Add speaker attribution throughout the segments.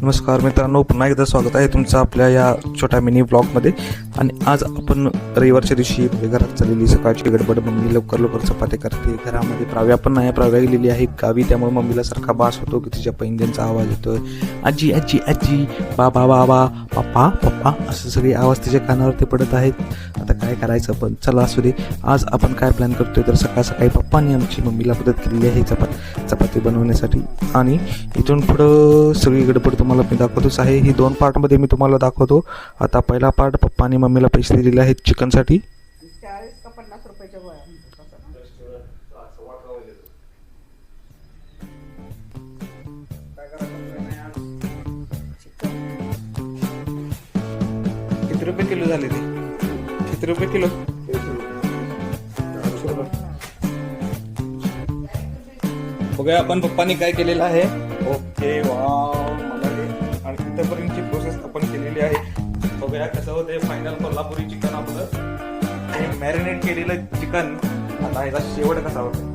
Speaker 1: नमस्कार मित्रांनो, पुन्हा एकदा स्वागत आहे तुमचं आपल्या या छोट्या मिनी ब्लॉगमध्ये. आणि आज आपण रविवारच्या दिवशी घरात चाललेली सकाळची गडबड. मम्मी लवकर लवकर चपाती करते. घरामध्ये प्राव्या पण नाही, प्राव्या गेलेली आहे गावी, त्यामुळे मम्मीला सारखा बास होतो की तिच्या पैंजणचा आवाज येतोय. आजी आजी आजी, बाबा बाबा, पप्पा पप्पा, असं सगळे आवाज तिच्या कानावरती पडत आहेत. आता काय करायचं, पण चला असू दे. आज आपण काय प्लॅन करतोय तर सकाळ सकाळी पप्पांनी आमची मम्मीला मदत केलेली आहे चपाती बनवण्यासाठी. आणि इथून पुढं सगळी गडबड तुम्हाला मी दाखवतोच आहे. ही 2 पार्टमध्ये मी तुम्हाला दाखवतो. आता पहिला पार्ट, पप्पांनी मम्मीला पैसे दिलेले आहेत चिकनसाठी.
Speaker 2: 40 का 50 रुपयाच्या गोळ्या
Speaker 1: किती रुपये किलो झाले ते? किती रुपये किलो? बघूया आपण पप्पांनी काय केलेलं आहे. ओके, वाव, मला आणि तिथपर्यंतची प्रोसेस आपण केलेली आहे. बघूया कसं होते फायनल कोल्हापुरी चिकन आपलं. हे मॅरिनेट केलेलं चिकन आता ह्याचा शेवट कसा होता.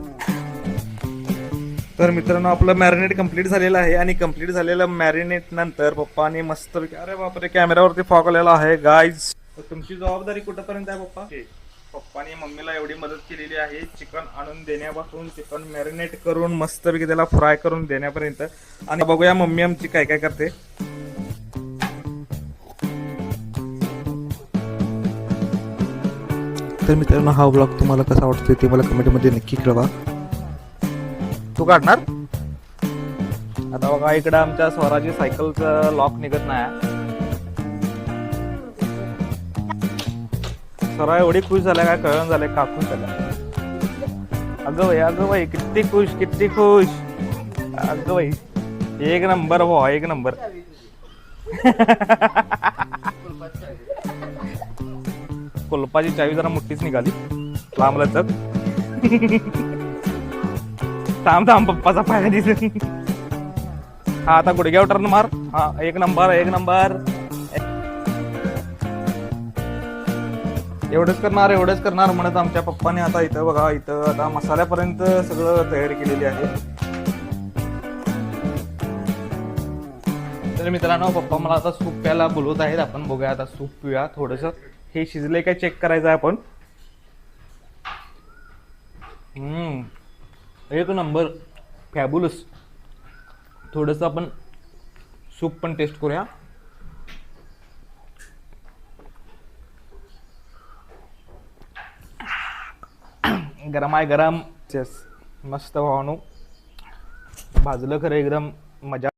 Speaker 1: तर मित्रांनो, आपलं मॅरिनेट कंप्लीट झालेलं आहे. आणि कंप्लीट झालेलं मॅरिनेट नंतर पप्पाने मस्त, अरे बापरे, कॅमेरावरती फॉग आलेला आहे गाईज. तुमची जबाबदारी कुठंपर्यंत आहे पप्पा? पप्पाने मम्मीला एवढी मदत केलेली आहे चिकन आणून देण्यापासून, चिकन मॅरिनेट करून मस्तपैकी त्याला फ्राय करून देण्यापर्यंत. आणि बघूया मम्मी आमची काय काय करते. तर मित्रांनो, हा व्लॉग तुम्हाला कसा वाटतोय ते मला कमेंटमध्ये नक्की कळवा. तू काढणार? आता बघा, इकडं आमच्या स्वराची सायकलचं लॉक निघत नाही. स्वरा एवढी खुश झाल्या, काय कळण झालंय, काकून झाल्या. अगं बाई किती खुश, किती खुश. अगं बाई, एक नंबर भाऊ, एक नंबर. कुलपाची चावी जरा मोठीच निघाली, लांब लचक. थांब पप्पाचा पाय दिसेल. हा, आता गुडघ्यावर टर्न मार. हा, एक नंबर, एक नंबर. एवढंच करणार म्हणत आमच्या पप्पाने आता इथं बघा, इथं आता मसाल्यापर्यंत सगळं तयारी केलेली आहे. तर मित्रांनो, पप्पा मला आता सूप प्यायला बोलवत आहेत. आपण बघूया आता सूप पिऊया. थोडस हे शिजले काय चेक करायचं आहे आपण. एक नंबर, फॅब्युलस. थोडस आपण सूप पण टेस्ट करूया. गरम आहे, गरम. मस्त भावानो, भाजलं खरं एकदम मजा.